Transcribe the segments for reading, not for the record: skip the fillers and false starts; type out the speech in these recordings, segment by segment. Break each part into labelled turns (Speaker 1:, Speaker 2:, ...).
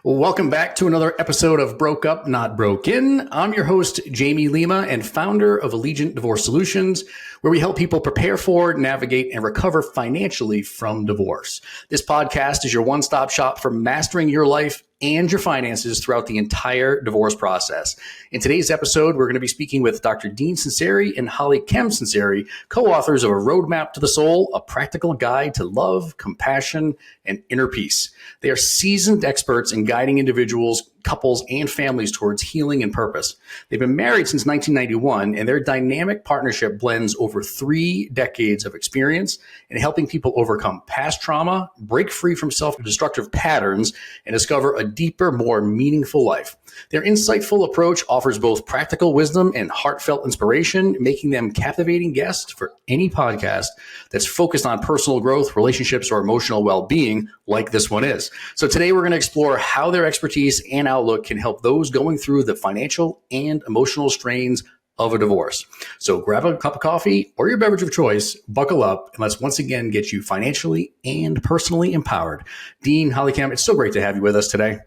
Speaker 1: Welcome back to another episode of Broke Up, Not Broken. I'm your host, Jamie Lima, and founder of Allegiant Divorce Solutions, where we help people prepare for, navigate, and recover financially from divorce. This podcast is your one-stop shop for mastering your life and your finances throughout the entire divorce process. In today's episode, we're going to be speaking with Dr. Dean Sunseri and HollyKem Sunseri, co-authors of A Roadmap to the Soul, a practical guide to love, compassion, and inner peace. They are seasoned experts in guiding individuals, couples, and families towards healing and purpose. They've been married since 1991, and their dynamic partnership blends over 3 decades of experience in helping people overcome past trauma, break free from self-destructive patterns, and discover a deeper, more meaningful life. Their insightful approach offers both practical wisdom and heartfelt inspiration, making them captivating guests for any podcast that's focused on personal growth, relationships, or emotional well-being like this one is. So today we're going to explore how their expertise and outlook can help those going through the financial and emotional strains of a divorce. So grab a cup of coffee or your beverage of choice, buckle up, and let's once again get you financially and personally empowered. Dean, HollyKem, it's so great to have you with us today.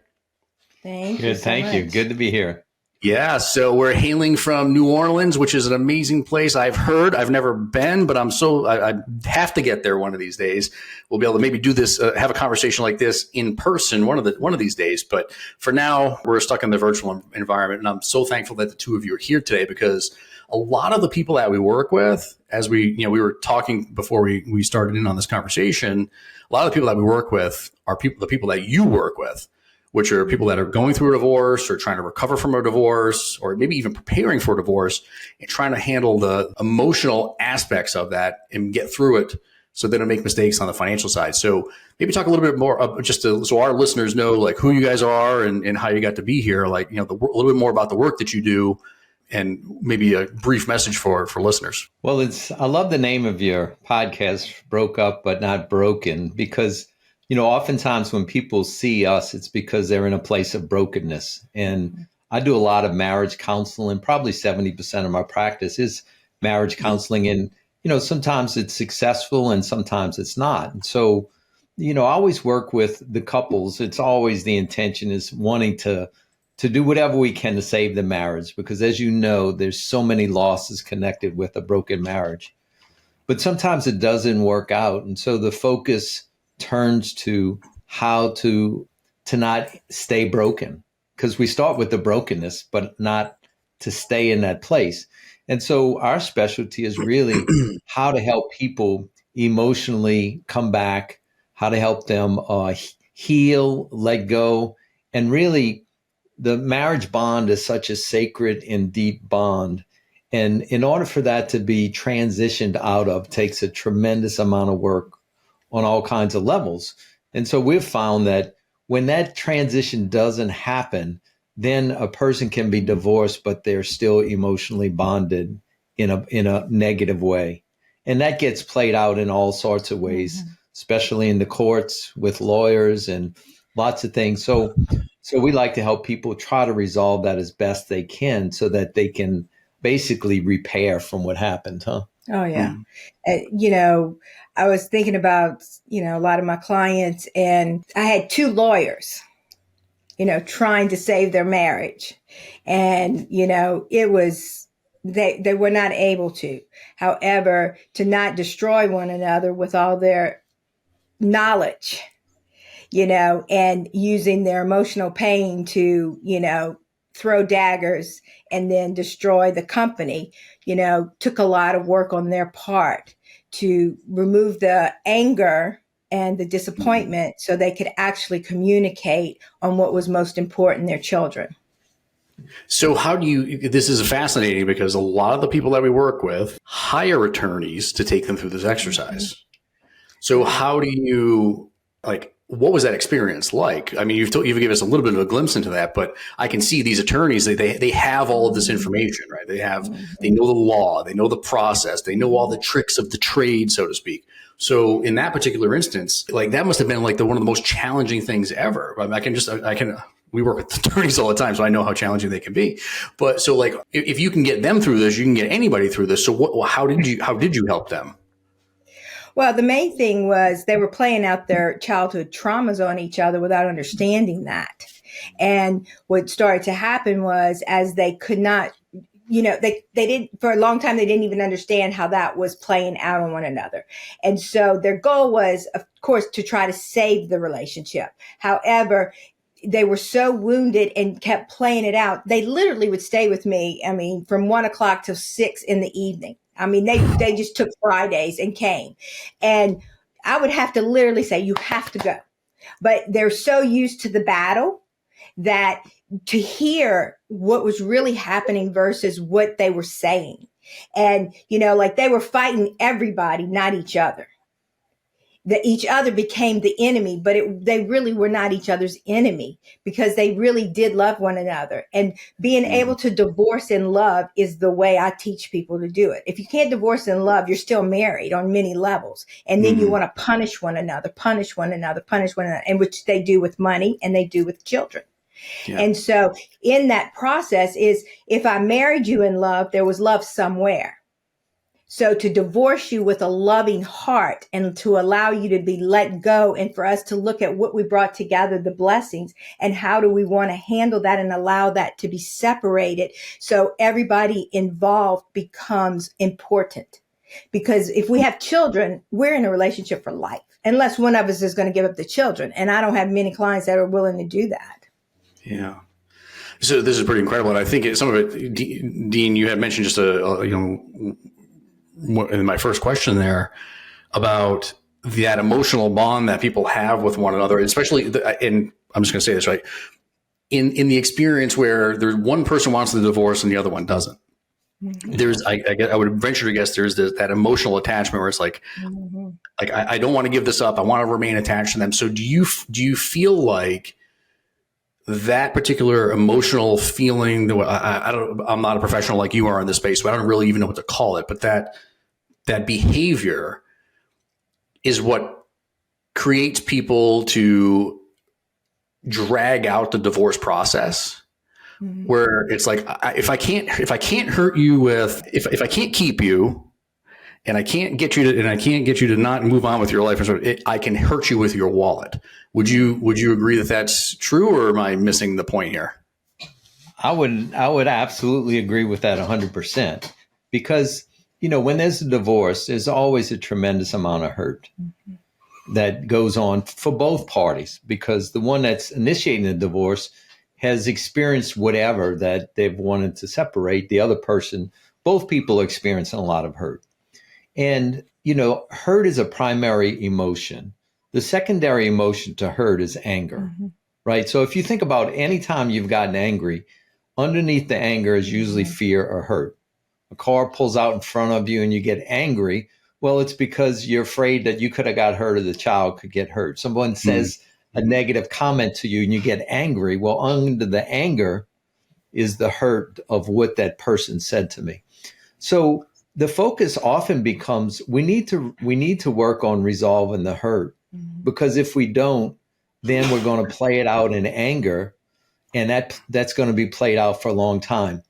Speaker 2: Thank you. Good to be here.
Speaker 1: Yeah, so we're hailing from New Orleans, which is an amazing place. I've heard, I've never been, but I have to get there one of these days. We'll be able to maybe do this, have a conversation like this in person one of these days. But for now, we're stuck in the virtual environment, and I'm so thankful that the two of you are here today, because a lot of the people that we work with, as we were talking before we started in on this conversation, a lot of the people that we work with are the people that you work with, which are people that are going through a divorce or trying to recover from a divorce, or maybe even preparing for a divorce and trying to handle the emotional aspects of that and get through it so they don't make mistakes on the financial side. So maybe talk a little bit more so our listeners know like who you guys are and how you got to be here, like, a little bit more about the work that you do and maybe a brief message for listeners.
Speaker 2: Well, I love the name of your podcast, Broke Up But Not Broken, because oftentimes when people see us, it's because they're in a place of brokenness. And I do a lot of marriage counseling. Probably 70% of my practice is marriage counseling. And, sometimes it's successful and sometimes it's not. And so, I always work with the couples. It's always the intention is wanting to do whatever we can to save the marriage, because as you know, there's so many losses connected with a broken marriage. But sometimes it doesn't work out. And so the focus turns to how to not stay broken, because we start with the brokenness, but not to stay in that place. And so our specialty is really how to help people emotionally come back, how to help them heal, let go. And really, the marriage bond is such a sacred and deep bond. And in order for that to be transitioned out of, takes a tremendous amount of work on all kinds of levels. And so we've found that when that transition doesn't happen, then a person can be divorced, but they're still emotionally bonded in a negative way. And that gets played out in all sorts of ways, especially in the courts with lawyers and lots of things. So we like to help people try to resolve that as best they can so that they can basically repair from what happened, huh?
Speaker 3: Oh, yeah. I was thinking about, a lot of my clients, and I had 2 lawyers, trying to save their marriage. And, it was, they were not able to. However, to not destroy one another with all their knowledge, and using their emotional pain to, throw daggers and then destroy the company, took a lot of work on their part to remove the anger and the disappointment so they could actually communicate on what was most important, their children.
Speaker 1: So this is fascinating, because a lot of the people that we work with hire attorneys to take them through this exercise. So how do you, what was that experience like? I mean, you've given us a little bit of a glimpse into that, but I can see these attorneys, they have all of this information, right? They know the law, they know the process, they know all the tricks of the trade, so to speak. So in that particular instance, that must have been one of the most challenging things ever. We work with attorneys all the time, so I know how challenging they can be. But so if you can get them through this, you can get anybody through this. So how did you help them?
Speaker 3: Well, the main thing was they were playing out their childhood traumas on each other without understanding that. And what started to happen was, as they could not, they didn't, for a long time, they didn't even understand how that was playing out on one another. And so their goal was, of course, to try to save the relationship. However, they were so wounded and kept playing it out. They literally would stay with me, from 1 o'clock till 6 in the evening. They just took Fridays and came. And I would have to literally say, you have to go. But they're so used to the battle that to hear what was really happening versus what they were saying. And, they were fighting everybody, not each other. That each other became the enemy, but they really were not each other's enemy, because they really did love one another. And being able to divorce in love is the way I teach people to do it. If you can't divorce in love, you're still married on many levels. And then you want to punish one another, and which they do with money and they do with children. Yeah. And so in that process is, if I married you in love, there was love somewhere. So to divorce you with a loving heart and to allow you to be let go, and for us to look at what we brought together, the blessings, and how do we want to handle that and allow that to be separated so everybody involved becomes important. Because if we have children, we're in a relationship for life, unless one of us is going to give up the children. And I don't have many clients that are willing to do that.
Speaker 1: Yeah. So this is pretty incredible. And I think some of it, Dean, you had mentioned just in my first question there about that emotional bond that people have with one another, especially, and I'm just going to say this, right? In the experience where there's one person wants the divorce and the other one doesn't. There's, I would venture to guess there's that emotional attachment where it's like, I don't want to give this up. I want to remain attached to them. So do you feel like that particular emotional feeling, I'm not a professional like you are in this space, so I don't really even know what to call it, but that behavior is what creates people to drag out the divorce process, where it's like, if I can't hurt you if I can't keep you, and I can't get you to not move on with your life, I can hurt you with your wallet. Would you agree that that's true, or am I missing the point here?
Speaker 2: I would absolutely agree with that 100%, because when there's a divorce, there's always a tremendous amount of hurt that goes on for both parties, because the one that's initiating the divorce has experienced whatever that they've wanted to separate. The other person, both people are experiencing a lot of hurt. And, hurt is a primary emotion. The secondary emotion to hurt is anger, right? So if you think about any time you've gotten angry, underneath the anger is usually fear or hurt. A car pulls out in front of you and you get angry. Well, it's because you're afraid that you could have got hurt or the child could get hurt. Someone says a negative comment to you and you get angry. Well, under the anger is the hurt of what that person said to me. So the focus often becomes, we need to work on resolving the hurt, because if we don't, then we're going to play it out in anger, and that's going to be played out for a long time.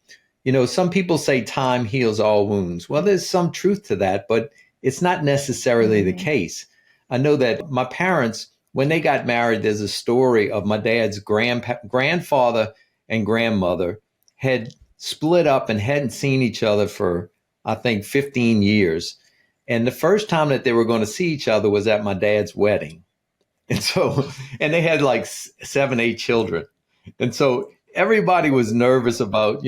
Speaker 2: Some people say time heals all wounds. Well, there's some truth to that, but it's not necessarily the case. I know that my parents, when they got married, there's a story of my dad's grandfather and grandmother had split up and hadn't seen each other for, I think, 15 years. And the first time that they were going to see each other was at my dad's wedding. And they had like 7, 8 children. And so everybody was nervous about,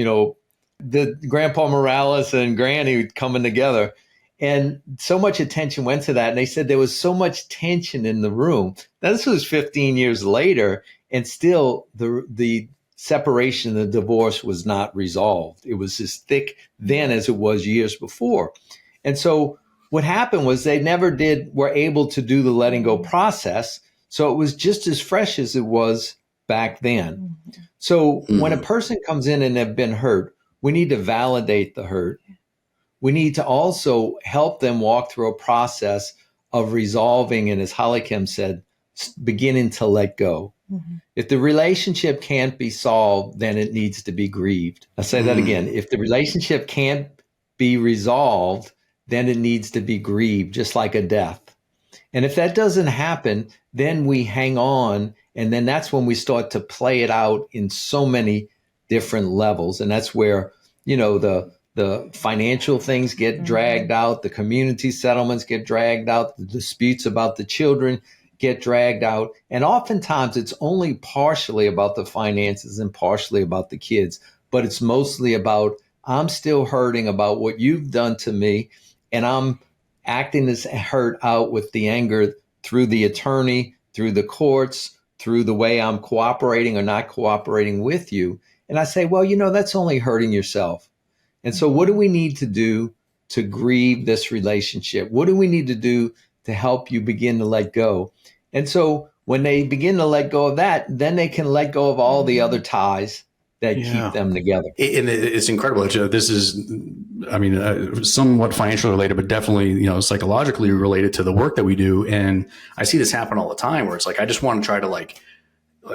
Speaker 2: the Grandpa Morales and Granny coming together. And so much attention went to that. And they said there was so much tension in the room. Now, this was 15 years later, and still the separation, the divorce was not resolved. It was as thick then as it was years before. And so what happened was they never were able to do the letting go process. So it was just as fresh as it was back then. So when a person comes in and they've been hurt, we need to validate the hurt. We need to also help them walk through a process of resolving, and as HollyKem said, beginning to let go. If the relationship can't be solved, then it needs to be grieved. I'll say that again. If the relationship can't be resolved, then it needs to be grieved, just like a death. And if that doesn't happen, then we hang on And then that's when we start to play it out in so many different levels. And that's where, the financial things get dragged out, the community settlements get dragged out, the disputes about the children get dragged out. And oftentimes it's only partially about the finances and partially about the kids, but it's mostly about, I'm still hurting about what you've done to me, and I'm acting this hurt out with the anger through the attorney, through the courts, through the way I'm cooperating or not cooperating with you. And I say, well, that's only hurting yourself. And so what do we need to do to grieve this relationship? What do we need to do to help you begin to let go? And so when they begin to let go of that, then they can let go of all the other ties that keep them together.
Speaker 1: And it's incredible. This is, somewhat financially related, but definitely, psychologically related to the work that we do. And I see this happen all the time where it's like, I just want to try to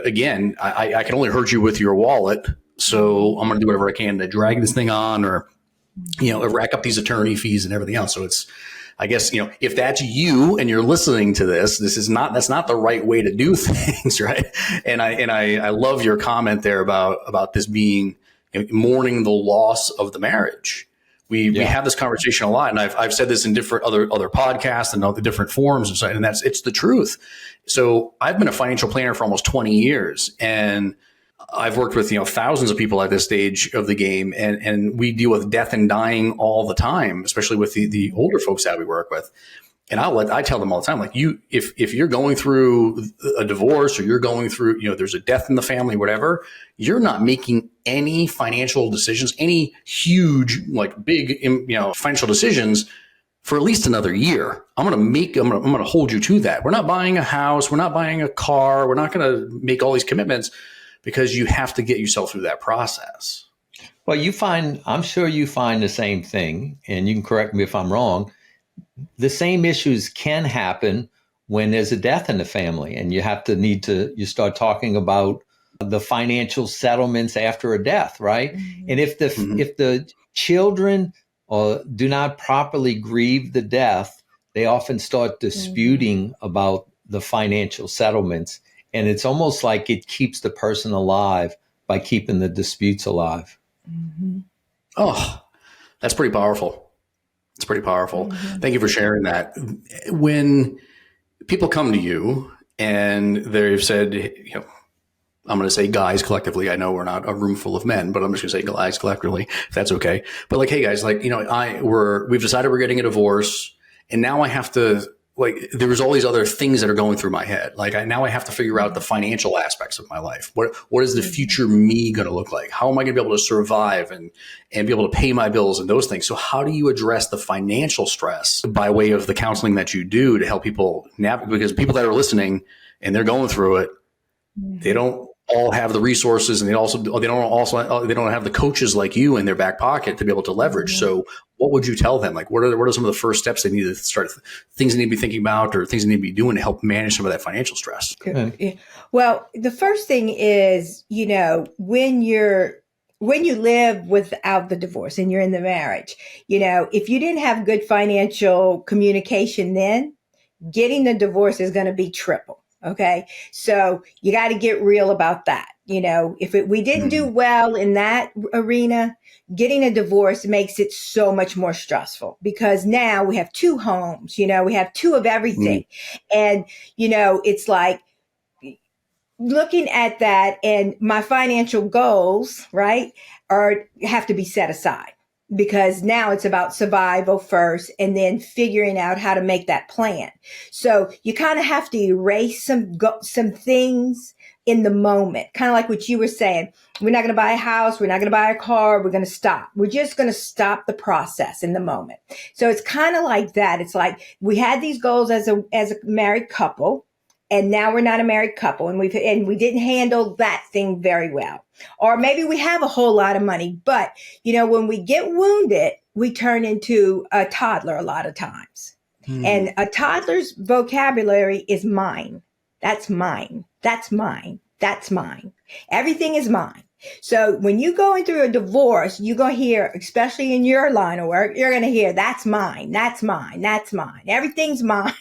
Speaker 1: again, I can only hurt you with your wallet. So I'm going to do whatever I can to drag this thing on or, rack up these attorney fees and everything else. So it's, I guess, if that's you and you're listening to this, that's not the right way to do things. Right. And I love your comment there about this being mourning the loss of the marriage. We have this conversation a lot, and I've said this in different other podcasts and other different forums, and it's the truth. So I've been a financial planner for almost 20 years, and I've worked with thousands of people at this stage of the game, and we deal with death and dying all the time, especially with the older folks that we work with. And I tell them all the time, like, if you're going through a divorce or you're going through, there's a death in the family, whatever, you're not making any financial decisions, any huge, big, financial decisions for at least another year. I'm going to hold you to that. We're not buying a house. We're not buying a car. We're not going to make all these commitments because you have to get yourself through that process.
Speaker 2: Well, I'm sure you find the same thing, and you can correct me if I'm wrong. The same issues can happen when there's a death in the family, and you start talking about the financial settlements after a death, right? Mm-hmm. And if the children do not properly grieve the death, they often start disputing about the financial settlements, and it's almost like it keeps the person alive by keeping the disputes alive.
Speaker 3: Mm-hmm.
Speaker 1: Oh, that's pretty powerful. It's pretty powerful. Mm-hmm. Thank you for sharing that. When people come to you and they've said, I'm going to say guys collectively. I know we're not a room full of men, but I'm just going to say guys collectively, if that's okay. But hey guys, we've decided we're getting a divorce, and now I have to, there was all these other things that are going through my head. Now I have to figure out the financial aspects of my life. What is the future me going to look like? How am I going to be able to survive and be able to pay my bills and those things? So how do you address the financial stress by way of the counseling that you do to help people navigate? Because people that are listening and they're going through it, they don't all have the resources, and they don't have the coaches like you in their back pocket to be able to leverage. Mm-hmm. So what would you tell them? What are some of the first steps they need to start, things they need to be thinking about or things they need to be doing to help manage some of that financial stress?
Speaker 3: Okay. Well, the first thing is, when you live without the divorce and you're in the marriage, if you didn't have good financial communication, then getting the divorce is going to be triple. Okay. So you got to get real about that. If we didn't do well in that arena, getting a divorce makes it so much more stressful because now we have two homes, we have two of everything. And, it's like looking at that, and my financial goals, right, have to be set aside. Because now it's about survival first and then figuring out how to make that plan. So you kind of have to erase some things in the moment. Kind of like what you were saying. We're not going to buy a house. We're not going to buy a car. We're going to stop. We're just going to stop the process in the moment. So it's kind of like that. It's like we had these goals as a married couple. And now we're not a married couple, and we didn't handle that thing very well. Or maybe we have a whole lot of money, but when we get wounded, we turn into a toddler a lot of times. And a toddler's vocabulary is mine. That's mine. That's mine. That's mine. Everything is mine. So when you go through a divorce, you're going to hear, especially in your line of work, you're going to hear, that's mine, that's mine, that's mine. Everything's mine.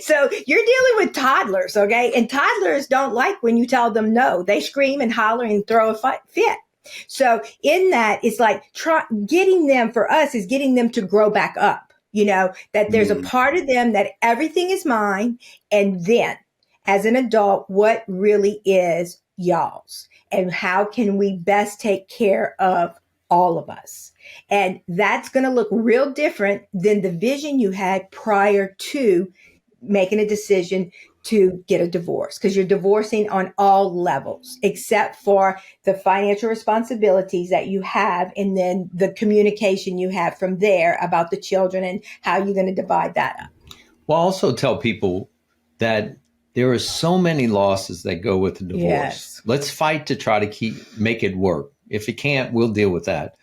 Speaker 3: So you're dealing with toddlers, okay? And toddlers don't like when you tell them no. They scream and holler and throw a fit. So in that, it's like getting them, for us, is getting them to grow back up, that there's a part of them that everything is mine. And then as an adult, what really is y'all's? And how can we best take care of all of us? And that's going to look real different than the vision you had prior to making a decision to get a divorce, because you're divorcing on all levels, except for the financial responsibilities that you have, and then the communication you have from there about the children and how you're going to divide that up.
Speaker 2: Well, also tell people that there are so many losses that go with the divorce.
Speaker 3: Yes.
Speaker 2: Let's fight to try to make it work. If it can't, we'll deal with that.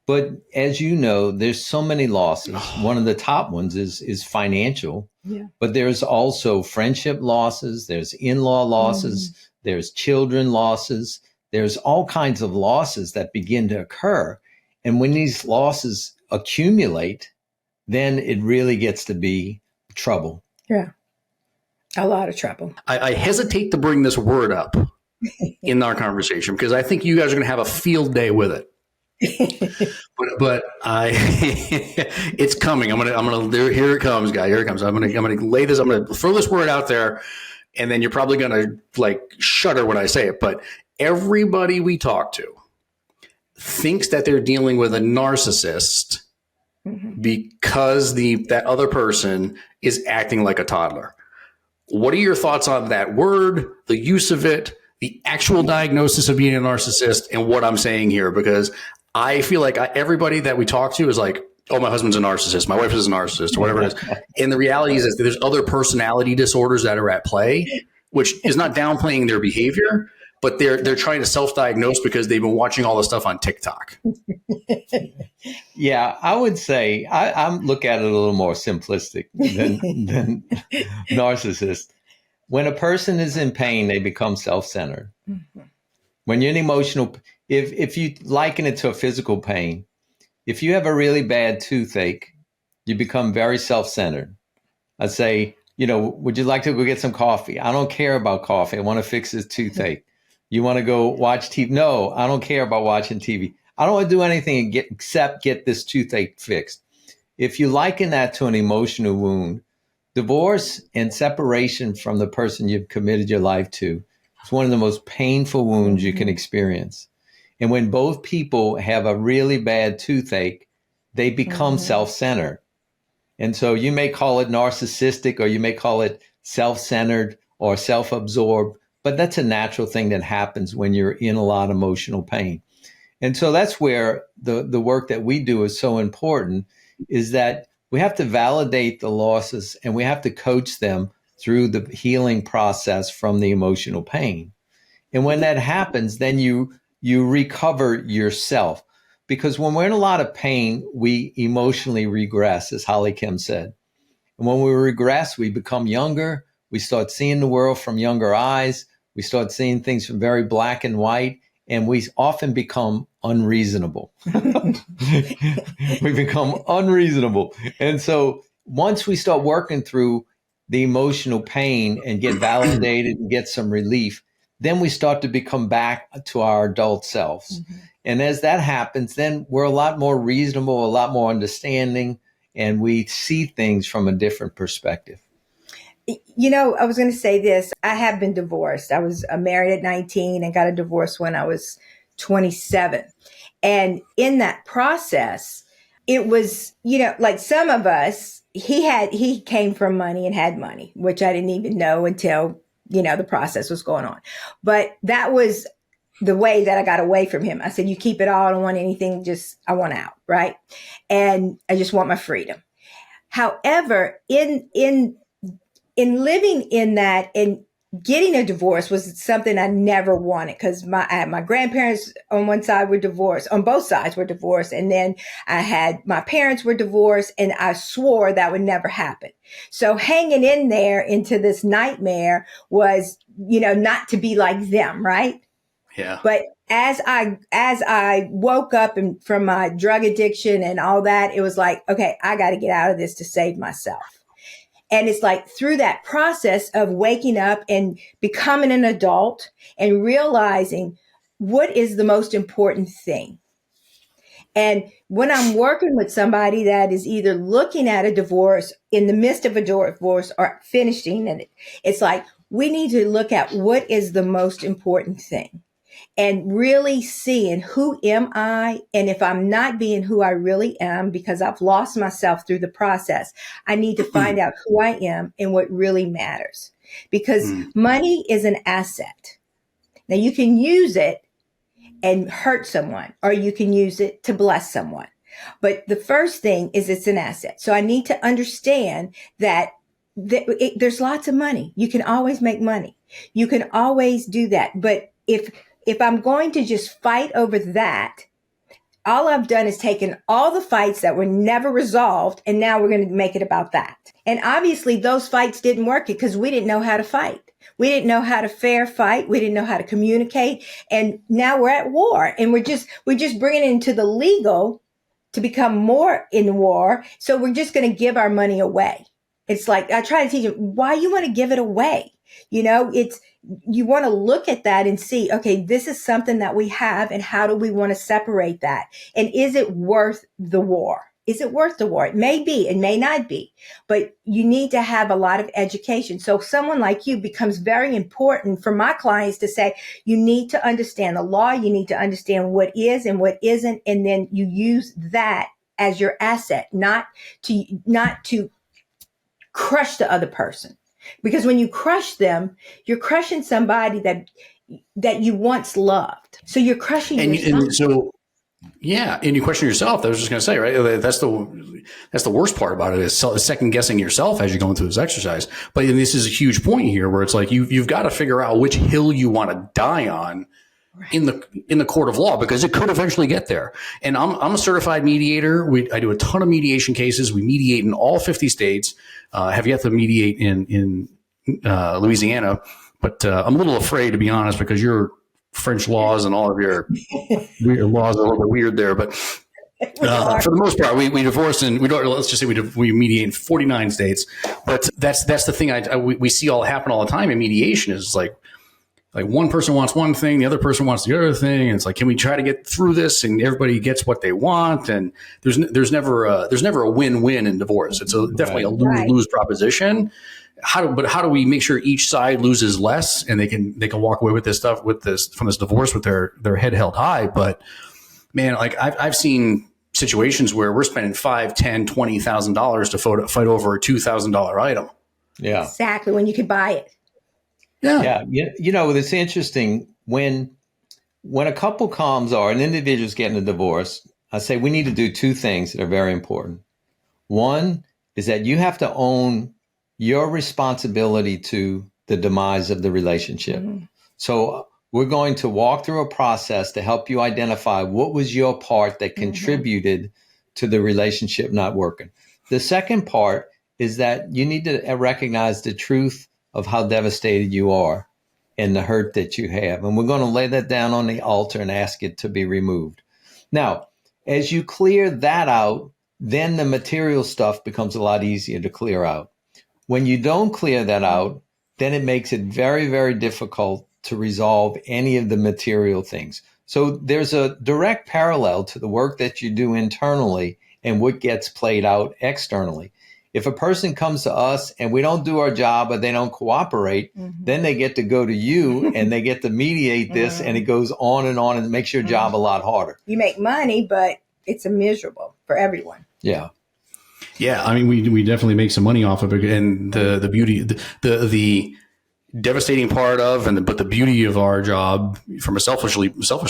Speaker 2: But as you know, there's so many losses. One of the top ones is financial.
Speaker 3: Yeah.
Speaker 2: But there's also friendship losses. There's in-law losses. There's children losses. There's all kinds of losses that begin to occur. And when these losses accumulate, then it really gets to be trouble.
Speaker 3: Yeah. A lot of trouble.
Speaker 1: I hesitate to bring this word up in our conversation because I think you guys are going to have a field day with it. but it's coming. I'm gonna. Here it comes, guy. Here it comes. I'm gonna lay this. I'm gonna throw this word out there, and then you're probably gonna shudder when I say it. But everybody we talk to thinks that they're dealing with a narcissist because that other person is acting like a toddler. What are your thoughts on that word, the use of it, the actual diagnosis of being a narcissist, and what I'm saying here? Because I feel like everybody that we talk to is like, oh, my husband's a narcissist, my wife is a narcissist, or whatever it is. And the reality is that there's other personality disorders that are at play, which is not downplaying their behavior, but they're trying to self-diagnose because they've been watching all this stuff on TikTok.
Speaker 2: Yeah, I would say I look at it a little more simplistic than narcissist. When a person is in pain, they become self-centered. When you're in emotional, if you liken it to a physical pain, if you have a really bad toothache, you become very self-centered. I'd say, would you like to go get some coffee? I don't care about coffee. I want to fix this toothache. You want to go watch TV? No, I don't care about watching TV. I don't want to do anything except get this toothache fixed. If you liken that to an emotional wound, divorce and separation from the person you've committed your life to is one of the most painful wounds you can experience. And when both people have a really bad toothache, they become self-centered. And so you may call it narcissistic, or you may call it self-centered or self-absorbed, but that's a natural thing that happens when you're in a lot of emotional pain. And so that's where the work that we do is so important, is that we have to validate the losses and we have to coach them through the healing process from the emotional pain. And when that happens, then you recover yourself. Because when we're in a lot of pain, we emotionally regress, as HollyKem said. And when we regress, we become younger. We start seeing the world from younger eyes. We start seeing things from very black and white. And we often become unreasonable. We become unreasonable. And so once we start working through the emotional pain and get validated and get some relief, then we start to become back to our adult selves. And as that happens, then we're a lot more reasonable, a lot more understanding, and we see things from a different perspective.
Speaker 3: I was going to say this. I have been divorced. I was married at 19 and got a divorce when I was 27. And in that process, it was, like some of us, he came from money and had money, which I didn't even know until, the process was going on. But that was the way that I got away from him. I said, you keep it all. I don't want anything. I want out. Right. And I just want my freedom. However, in living in that and getting a divorce was something I never wanted, because my grandparents on one side were divorced, on both sides were divorced. And then my parents were divorced, and I swore that would never happen. So hanging in there into this nightmare was, not to be like them. Right.
Speaker 1: Yeah.
Speaker 3: But as I woke up from my drug addiction and all that, it was like, okay, I got to get out of this to save myself. And it's like through that process of waking up and becoming an adult and realizing what is the most important thing. And when I'm working with somebody that is either looking at a divorce, in the midst of a divorce, or finishing it, it's like we need to look at what is the most important thing and really seeing who am I? And if I'm not being who I really am because I've lost myself through the process, I need to find out who I am and what really matters, because money is an asset. Now you can use it and hurt someone, or you can use it to bless someone. But the first thing is it's an asset. So I need to understand that there's lots of money. You can always make money. You can always do that. But if I'm going to just fight over that, all I've done is taken all the fights that were never resolved, and now we're going to make it about that. And obviously those fights didn't work because we didn't know how to fight. We didn't know how to fair fight. We didn't know how to communicate. And now we're at war, and we're just bringing it into the legal to become more in war. So we're just going to give our money away. It's like, I try to teach them why you want to give it away. You know, you want to look at that and see, okay, this is something that we have, and how do we want to separate that? And is it worth the war? Is it worth the war? It may be, it may not be, but you need to have a lot of education. So someone like you becomes very important for my clients to say, you need to understand the law. You need to understand what is and what isn't. And then you use that as your asset, not to crush the other person. Because when you crush them, you're crushing somebody that you once loved. So you're crushing yourself.
Speaker 1: And so, yeah, and you question yourself. I was just going to say, right? That's the worst part about it, is second guessing yourself as you're going through this exercise. But this is a huge point here, where it's like you've got to figure out which hill you want to die on. Right. In the court of law, because it could eventually get there. And I'm a certified mediator. I do a ton of mediation cases. We mediate in all 50 states. Have yet to mediate in Louisiana, but I'm a little afraid, to be honest, because your French laws and all of your weird laws are a little bit weird there. But for the most part, we divorce, and let's just say we mediate in 49 states. But that's the thing we see all happen all the time in mediation, is like one person wants one thing, the other person wants the other thing. And it's like, can we try to get through this and everybody gets what they want? And there's never a win-win in divorce. It's definitely a lose-lose proposition. How do we make sure each side loses less, and they can walk away with this stuff, from this divorce with their head held high? But man, like I've seen situations where we're spending $5,000, $10,000, $20,000 to fight over a $2,000 item.
Speaker 2: Yeah,
Speaker 3: exactly, when you could buy it.
Speaker 2: Yeah. You know, it's interesting when a couple comes, or an individual's getting a divorce, I say we need to do two things that are very important. One is that you have to own your responsibility to the demise of the relationship. Mm-hmm. So we're going to walk through a process to help you identify what was your part that contributed to the relationship not working. The second part is that you need to recognize the truth of how devastated you are and the hurt that you have. And we're going to lay that down on the altar and ask it to be removed. Now, as you clear that out, then the material stuff becomes a lot easier to clear out. When you don't clear that out, then it makes it very, very difficult to resolve any of the material things. So there's a direct parallel to the work that you do internally and what gets played out externally. If a person comes to us and we don't do our job, or they don't cooperate, then they get to go to you and they get to mediate this, and it goes on and it makes your job a lot harder.
Speaker 3: You make money, but it's miserable for everyone.
Speaker 2: Yeah.
Speaker 1: Yeah. I mean, we definitely make some money off of it. And the beauty, the devastating part of, but the beauty of our job from a selfish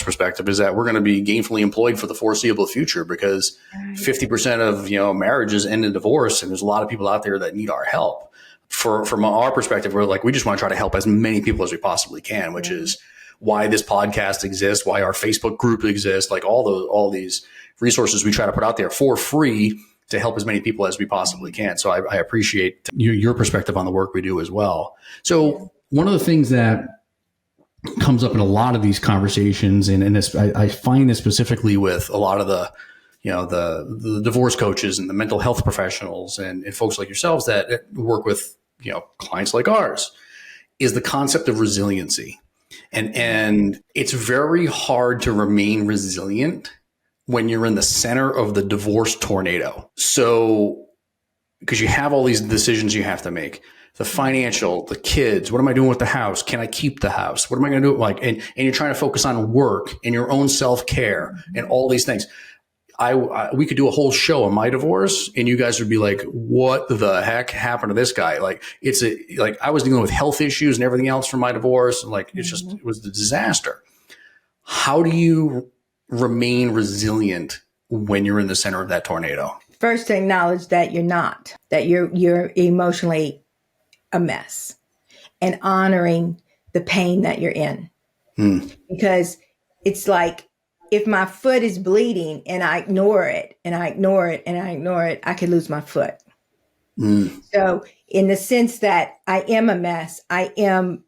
Speaker 1: perspective is that we're going to be gainfully employed for the foreseeable future, because 50% of marriages end in divorce, and there's a lot of people out there that need our help. From our perspective, we're like, we just want to try to help as many people as we possibly can, which is why this podcast exists, why our Facebook group exists, like all these resources we try to put out there for free to help as many people as we possibly can. So I appreciate your perspective on the work we do as well. So one of the things that comes up in a lot of these conversations, and I find this specifically with a lot of the, the divorce coaches and the mental health professionals and folks like yourselves that work with, clients like ours, is the concept of resiliency. And it's very hard to remain resilient when you're in the center of the divorce tornado. So, because you have all these decisions you have to make, the financial, the kids, what am I doing with the house? Can I keep the house? What am I going to do? And you're trying to focus on work and your own self-care and all these things. We could do a whole show on my divorce, and you guys would be like, what the heck happened to this guy? Like, I was dealing with health issues and everything else from my divorce. And it was a disaster. How do you remain resilient when you're in the center of that tornado?
Speaker 3: First, to acknowledge that you're not, that you're emotionally a mess, and honoring the pain that you're in. Because it's like, if my foot is bleeding and I ignore it and I ignore it and I ignore it, I could lose my foot. So in the sense that I am a mess, I am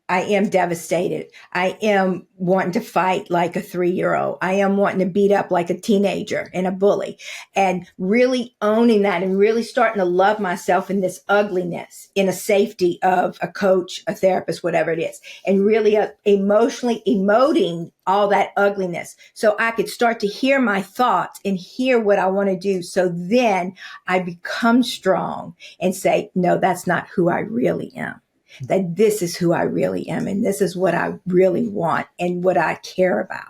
Speaker 3: devastated. I am wanting to fight like a 3-year-old. I am wanting to beat up like a teenager and a bully, and really owning that and really starting to love myself in this ugliness, in a safety of a coach, a therapist, whatever it is, and really emotionally emoting all that ugliness. So I could start to hear my thoughts and hear what I want to do. So then I become strong and say, no, that's not who I really am. That this is who I really am. And this is what I really want and what I care about.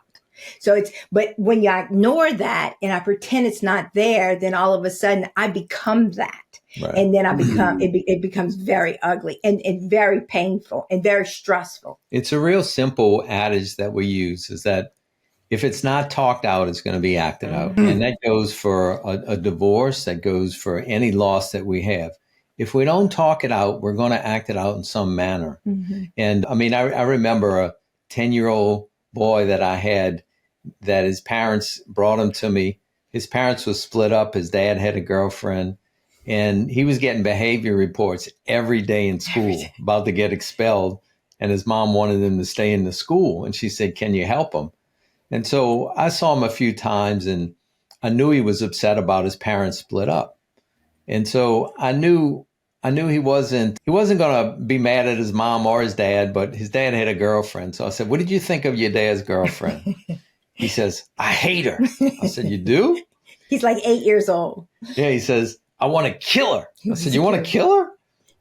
Speaker 3: So but when you ignore that and I pretend it's not there, then all of a sudden I become that. Right. And then I become, it becomes very ugly and very painful and very stressful.
Speaker 2: It's a real simple adage that we use, is that if it's not talked out, it's going to be acted out. And that goes for a divorce, that goes for any loss that we have. If we don't talk it out, we're going to act it out in some manner. And I mean, I remember a 10-year-old boy that I had, that his parents brought him to me. His parents were split up. His dad had a girlfriend, and he was getting behavior reports every day in school, about to get expelled. And his mom wanted him to stay in the school. And she said, can you help him? And so I saw him a few times, and I knew he was upset about his parents split up. And so I knew he wasn't going to be mad at his mom or his dad, but his dad had a girlfriend. So I said, what did you think of your dad's girlfriend? He says, I hate her. I said, you do?
Speaker 3: He's like 8 years old.
Speaker 2: Yeah, he says, I want to kill her. I said, you want to kill her?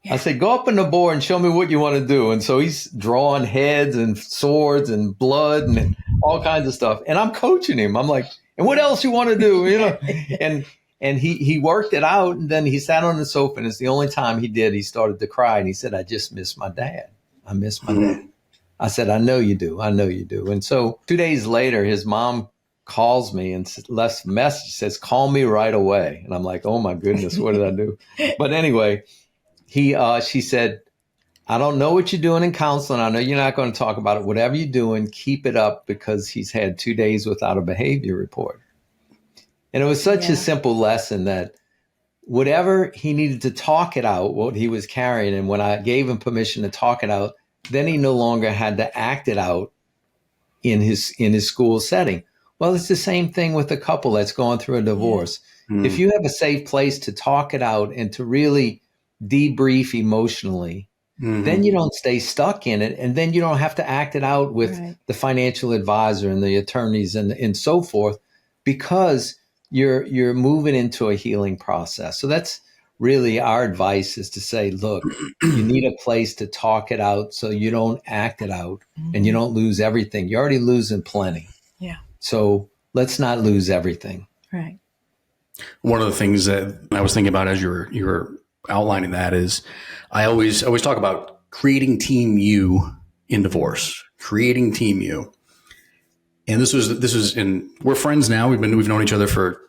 Speaker 2: Yeah. I said, go up on the board and show me what you want to do. And so he's drawing heads and swords and blood and all kinds of stuff. And I'm coaching him. I'm like, and what else you want to do? And he worked it out. And then he sat on the sofa, and it's the only time he did. He started to cry, and he said, I just miss my dad. I miss my dad. I said, I know you do. I know you do. And so 2 days later, his mom calls me and left a message, says, call me right away. And I'm like, oh my goodness, what did I do? But anyway, she said, I don't know what you're doing in counseling. I know you're not going to talk about it. Whatever you're doing, keep it up, because he's had 2 days without a behavior report. And it was such a simple lesson that whatever he needed to talk it out, what he was carrying, and when I gave him permission to talk it out, then he no longer had to act it out in his school setting. Well, it's the same thing with a couple that's going through a divorce. If you have a safe place to talk it out and to really debrief emotionally, then you don't stay stuck in it. And then you don't have to act it out with the financial advisor and the attorneys and so forth, because you're moving into a healing process. So that's really our advice, is to say, look, you need a place to talk it out so you don't act it out and you don't lose everything. You're already losing plenty. Yeah. So let's not lose everything.
Speaker 3: Right.
Speaker 1: One of the things that I was thinking about as you were outlining that is, I always talk about creating team you in divorce, creating team you. And this was we're friends now. We've known each other for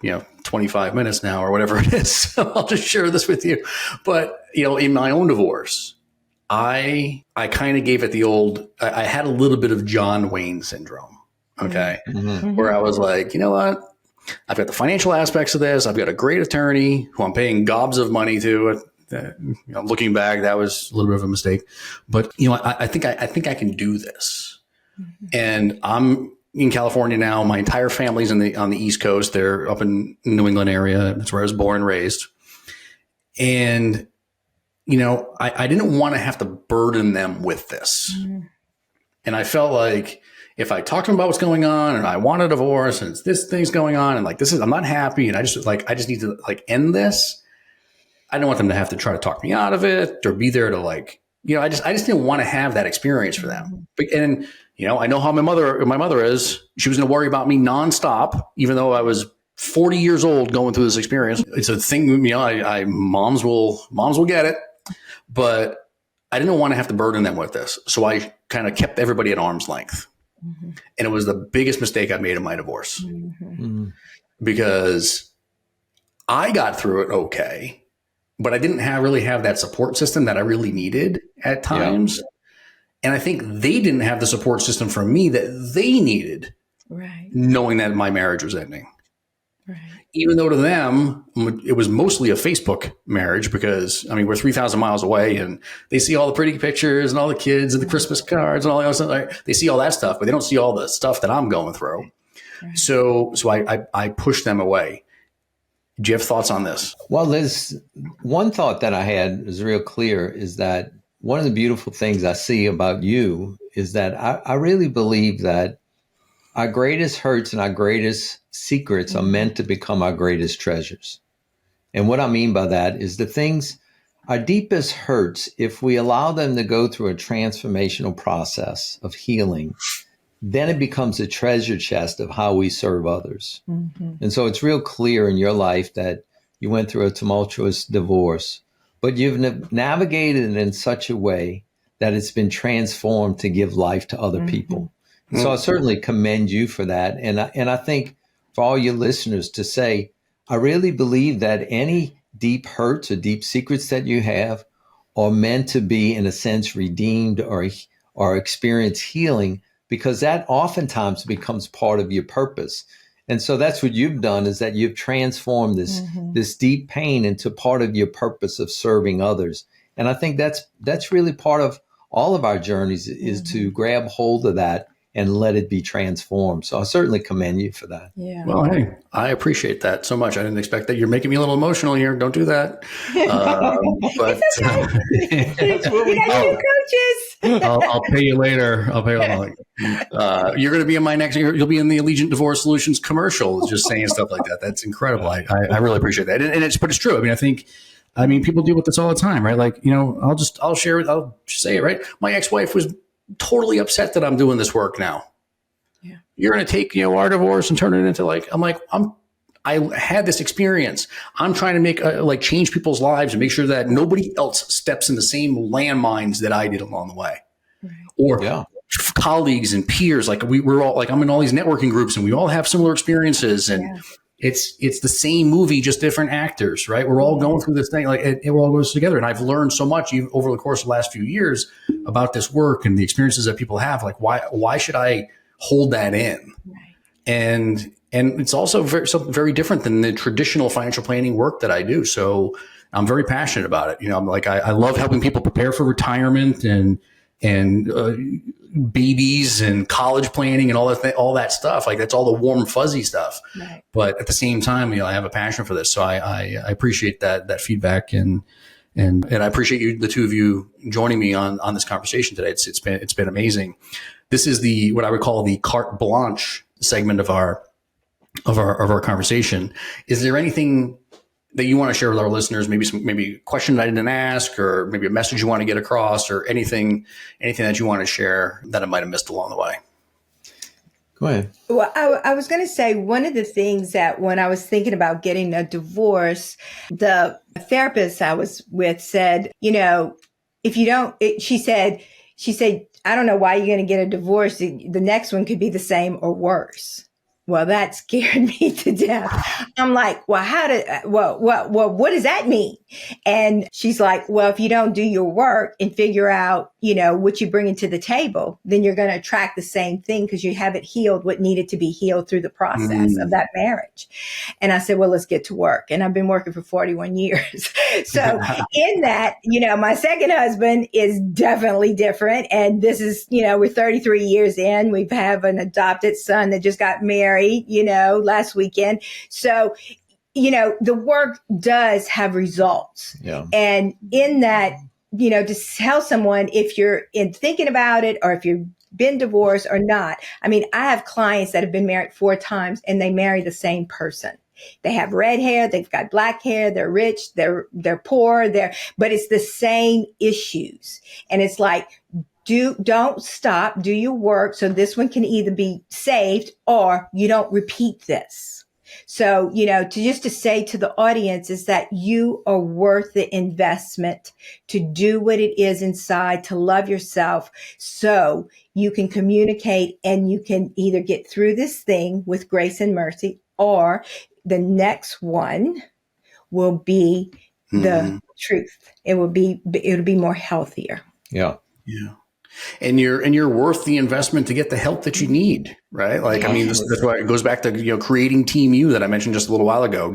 Speaker 1: 25 minutes now or whatever it is. So I'll just share this with you. But in my own divorce, I kind of gave it the old. I had a little bit of John Wayne syndrome. Okay, where I was like, you know what? I've got the financial aspects of this. I've got a great attorney who I'm paying gobs of money to. Looking back, that was a little bit of a mistake. But I think I can do this. And I'm in California now. My entire family's on the East Coast. They're up in New England area. That's where I was born and raised. And, I didn't want to have to burden them with this. And I felt like if I talked to them about what's going on and I want a divorce and it's this thing's going on and I'm not happy and I just need to end this. I don't want them to have to try to talk me out of it or be there to I just didn't want to have that experience for them. And, I know how my mother is. She was going to worry about me nonstop, even though I was 40 years old going through this experience. It's a thing, moms will get it, but I didn't want to have to burden them with this. So I kind of kept everybody at arm's length. And it was the biggest mistake I made in my divorce because I got through it okay, but I didn't really have that support system that I really needed at times. Yeah. And I think they didn't have the support system from me that they needed, knowing that my marriage was ending. Right. Even though to them, it was mostly a Facebook marriage because, we're 3,000 miles away and they see all the pretty pictures and all the kids and the Christmas cards and all that stuff. They see all that stuff, but they don't see all the stuff that I'm going through. Right. So I push them away. Do you have thoughts on this?
Speaker 2: Well, there's one thought that I had is real clear is that one of the beautiful things I see about you is that I really believe that our greatest hurts and our greatest secrets are meant to become our greatest treasures. And what I mean by that is our deepest hurts, if we allow them to go through a transformational process of healing, then it becomes a treasure chest of how we serve others. And so it's real clear in your life that you went through a tumultuous divorce, but you've navigated it in such a way that it's been transformed to give life to other people. So I certainly commend you for that. And I think for all your listeners to say, I really believe that any deep hurts or deep secrets that you have are meant to be, in a sense, redeemed or experience healing, because that oftentimes becomes part of your purpose. And so that's what you've done, is that you've transformed this deep pain into part of your purpose of serving others. And I think that's really part of all of our journeys is to grab hold of that and let it be transformed. So I certainly commend you for that.
Speaker 3: Yeah.
Speaker 1: Well, hey, I appreciate that so much. I didn't expect that. You're making me a little emotional here. Don't do that. But
Speaker 3: it's okay. We got two coaches.
Speaker 1: I'll pay you later. You're going to be in my next. You'll be in the Allegiant Divorce Solutions commercial. Just saying stuff like that. That's incredible. I really appreciate that. But it's true. I think people deal with this all the time, right? I'll say it, right? My ex-wife was totally upset that I'm doing this work now. Yeah. You're going to take, our divorce and turn it into I had this experience. I'm trying to make change people's lives and make sure that nobody else steps in the same landmines that I did along the way. Right. Or colleagues and peers. We're all I'm in all these networking groups and we all have similar experiences and it's the same movie, just different actors, right? We're all going through this thing, it all goes together. And I've learned so much over the course of the last few years about this work and the experiences that people have. Why should I hold that in? Right. And it's also something very different than the traditional financial planning work that I do. So I'm very passionate about it. I love helping people prepare for retirement and babies and college planning and all that stuff. That's all the warm, fuzzy stuff. Right. But at the same time, I have a passion for this. So I appreciate that feedback and I appreciate you, the two of you, joining me on this conversation today. It's been amazing. This is what I would call the carte blanche segment of our conversation. Is there anything that you want to share with our listeners? Maybe a question that I didn't ask, or maybe a message you want to get across, or anything that you want to share that I might have missed along the way?
Speaker 2: Go ahead.
Speaker 3: Well, I was going to say, one of the things that when I was thinking about getting a divorce, the therapist I was with said, if you don't, she said, I don't know why you're going to get a divorce. The next one could be the same or worse. Well, that scared me to death. I'm like, well, what does that mean? And she's like, well, if you don't do your work and figure out, what you bring into the table, then you're going to attract the same thing because you haven't healed what needed to be healed through the process of that marriage. And I said, well, let's get to work. And I've been working for 41 years. So in that, my second husband is definitely different. And this is, we're 33 years in. We have an adopted son that just got married, last weekend. So, the work does have results.
Speaker 2: Yeah.
Speaker 3: And in that, to tell someone if you're thinking about it or if you've been divorced or not. I mean, I have clients that have been married 4 times and they marry the same person. They have red hair, they've got black hair, they're rich, they're poor, but it's the same issues. And it's like, don't stop, do your work. So this one can either be saved or you don't repeat this. So, to say to the audience is that you are worth the investment to do what it is inside, to love yourself so you can communicate and you can either get through this thing with grace and mercy, or the next one will be the truth. It'll be more healthier.
Speaker 2: Yeah.
Speaker 1: Yeah. And you're worth the investment to get the help that you need, right? Like, yes. I mean, that's why it goes back to, creating Team You that I mentioned just a little while ago.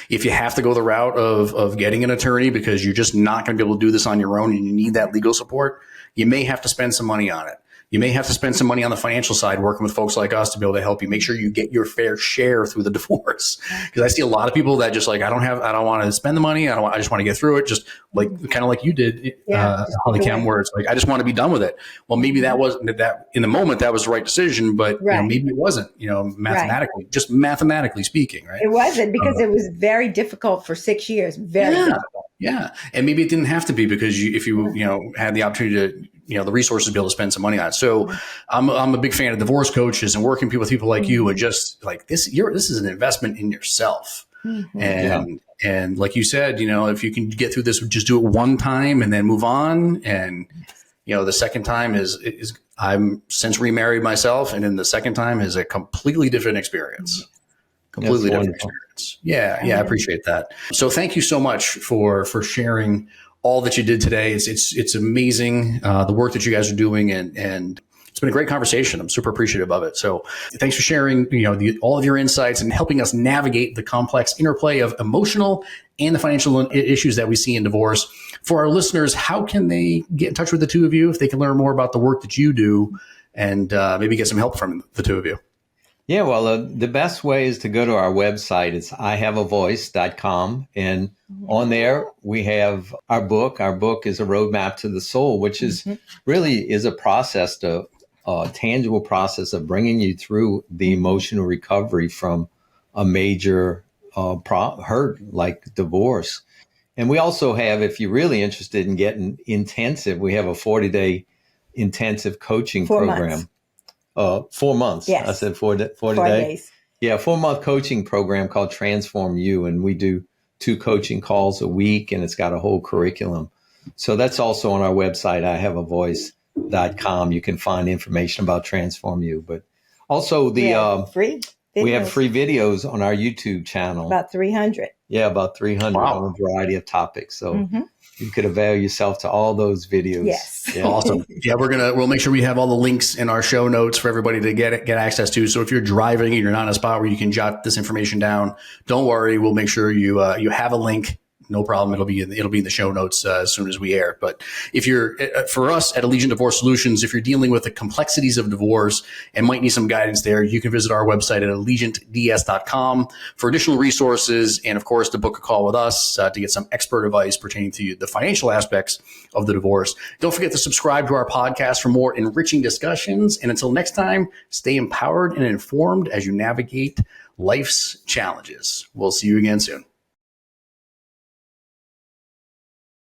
Speaker 1: If you have to go the route of getting an attorney because you're just not going to be able to do this on your own and you need that legal support, you may have to spend some money on it. You may have to spend some money on the financial side working with folks like us to be able to help you make sure you get your fair share through the divorce. Because I see a lot of people that just like, I don't want to spend the money. I just want to get through it. Just like, kind of like you did, HollyKem, where it's like, I just want to be done with it. Well, maybe that wasn't that in the moment, that was the right decision, but maybe it wasn't, mathematically, just mathematically speaking, right?
Speaker 3: It wasn't because it was very difficult for 6 years. Very difficult.
Speaker 1: Yeah. And maybe it didn't have to be because if you had the opportunity to, the resources to be able to spend some money on it. So I'm a big fan of divorce coaches and working with people like you and just like this is an investment in yourself. And like you said, if you can get through this, just do it one time and then move on. And, the second time is I'm since remarried myself. And then the second time is a completely different experience. Completely different experience. Yeah. I appreciate that. So thank you so much for sharing all that you did today. It's amazing, the work that you guys are doing, and it's been a great conversation. I'm super appreciative of it. So thanks for sharing, all of your insights and helping us navigate the complex interplay of emotional and the financial issues that we see in divorce. For our listeners, how can they get in touch with the two of you if they can learn more about the work that you do and maybe get some help from the two of you?
Speaker 2: Yeah, well, the best way is to go to our website. It's ihaveavoice.com. And on there, we have our book. Our book is A Roadmap to the Soul, which is really is a process, a tangible process of bringing you through the emotional recovery from a major hurt like divorce. And we also have, if you're really interested in getting intensive, we have a 40-day intensive coaching program. 4 months. Yes. I said 4 days. Yeah, 4-month coaching program called Transform You. And we do 2 coaching calls a week, and it's got a whole curriculum. So that's also on our website, ihaveavoice.com. You can find information about Transform You. But also we have free videos on our YouTube channel.
Speaker 3: About 300.
Speaker 2: Yeah, about 300 on a variety of topics. So you could avail yourself to all those videos.
Speaker 3: Yes.
Speaker 2: Yeah.
Speaker 1: Awesome. Yeah, we'll make sure we have all the links in our show notes for everybody to get access to. So if you're driving and you're not in a spot where you can jot this information down, don't worry. We'll make sure you have a link. No problem. It'll be in the show notes as soon as we air. But if you're for us at Allegiant Divorce Solutions, if you're dealing with the complexities of divorce and might need some guidance there, you can visit our website at allegiantds.com for additional resources and, of course, to book a call with us to get some expert advice pertaining to the financial aspects of the divorce. Don't forget to subscribe to our podcast for more enriching discussions. And until next time, stay empowered and informed as you navigate life's challenges. We'll see you again soon.